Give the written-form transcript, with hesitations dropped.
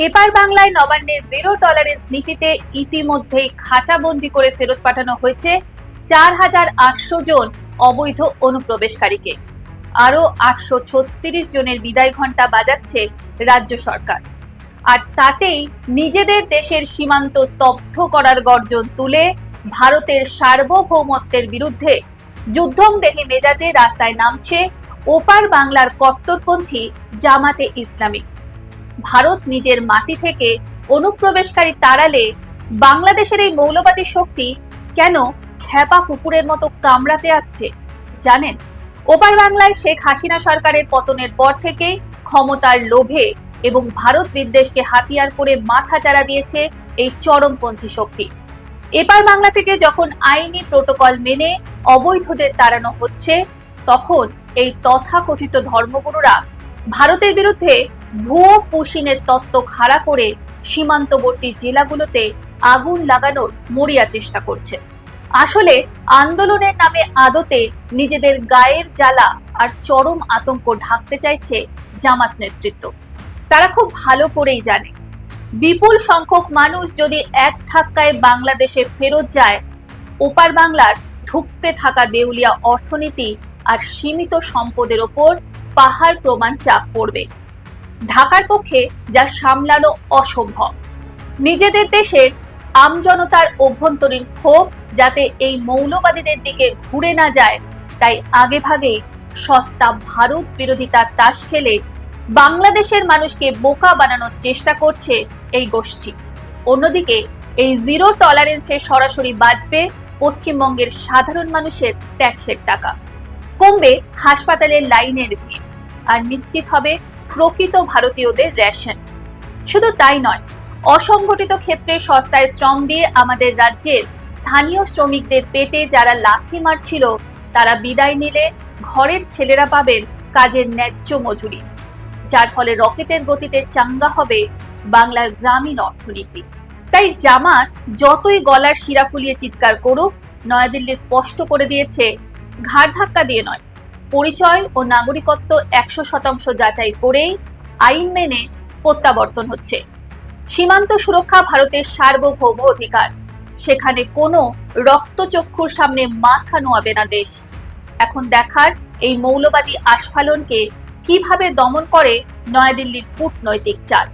এপার বাংলায় নবান্নের জিরো টলারেন্স নীতিতে ইতিমধ্যেই খাঁচাবন্দি করে ফেরত পাঠানো হয়েছে 4,800 জন অবৈধ অনুপ্রবেশকারীকে। আরো 836 জনের বিদায় ঘণ্টা বাজাচ্ছে রাজ্য সরকার। আর তাতেই নিজেদের দেশের সীমান্ত স্তব্ধ করার গর্জন তুলে ভারতের সার্বভৌমত্বের বিরুদ্ধে যুদ্ধংদেহী মেজাজে রাস্তায় নামছে ওপার বাংলার কট্টরপন্থী জামাতে ইসলামী। ভারত নিজের মাটি থেকে অনুপ্রবেশকারী তাড়ালে বাংলাদেশের এই মৌলবাদী শক্তি কেন খেপা কুকুরের মতো কামড়াতে আসছে জানেন? ওপার বাংলায় শেখ হাসিনা সরকারের পতনের পর থেকেই ক্ষমতার লোভে এবং ভারত বিদ্বেষকে হাতিয়ার করে মাথাচাড়া দিয়েছে এই চরমপন্থী শক্তি। এপার বাংলা থেকে যখন আইনি প্রোটোকল মেনে অবৈধদের তাড়ানো হচ্ছে, তখন এই তথাকথিত ধর্মগুরুরা ভারতের বিরুদ্ধে ভুয়ো পুশিনের তত্ত্ব খাড়া করে সীমান্তবর্তী জেলাগুলোতে আগুন লাগানোর মরিয়া চেষ্টা করছে। আসলে আন্দোলনের নামে আদতে নিজেদের গায়ের জ্বালা আর চরম আতঙ্ক ঢাকতে চাইছে জামাত নেতৃত্ব। তারা খুব ভালো করেই জানে, বিপুল সংখ্যক মানুষ যদি এক ধাক্কায় বাংলাদেশে ফেরত যায়, ওপার বাংলার ধুঁকতে থাকা দেউলিয়া অর্থনীতি আর সীমিত সম্পদের ওপর পাহাড় প্রমাণ চাপ পড়বে। ঢাকার পক্ষে যা সামলানো অসম্ভব। নিজেদের দেশের আমজনতার অভ্যন্তরীণ ক্ষোভ যাতে এই মৌলবাদীদের দিকে ঘুরে না যায়, তাই আগেভাগেই সস্তা ভারত বিরোধিতার তাস খেলে বাংলাদেশের মানুষকে বোকা বানানোর চেষ্টা করছে এই গোষ্ঠী। অন্যদিকে এই জিরো টলারেন্সে সরাসরি বাঁচবে পশ্চিমবঙ্গের সাধারণ মানুষের ট্যাক্সের টাকা, কমবে হাসপাতালের লাইনের ভিড়, আর নিশ্চিত হবে প্রকৃত ভারতীয়দের রেশন। শুধু তাই নয়, অসংগঠিত ক্ষেত্রে সস্তায় শ্রম দিয়ে আমাদের রাজ্যের স্থানীয় শ্রমিকদের পেটে যারা লাথি মারছিল, তারা বিদায় নিলে ঘরের ছেলেরা পাবেন কাজের ন্যায্য মজুরি, যার ফলে রকেটের গতিতে চাঙ্গা হবে বাংলার গ্রামীণ অর্থনীতি। তাই জামাত যতই গলার শিরা ফুলিয়ে চিৎকার করুক, নয়াদিল্লি স্পষ্ট করে দিয়েছে, ঘাড় ধাক্কা দিয়ে নয়, পরিচয় ও নাগরিকত্ব 100% যাচাই করেই আইন মেনে প্রত্যাবর্তন হচ্ছে। সীমান্ত সুরক্ষা ভারতের সার্বভৌম অধিকার, সেখানে কোনো রক্তচক্ষুর সামনে মাথা নোয়াবে না দেশ। এখন দেখার এই মৌলবাদী আস্ফালনকে কিভাবে দমন করে নয়াদিল্লির কূটনৈতিক চাল।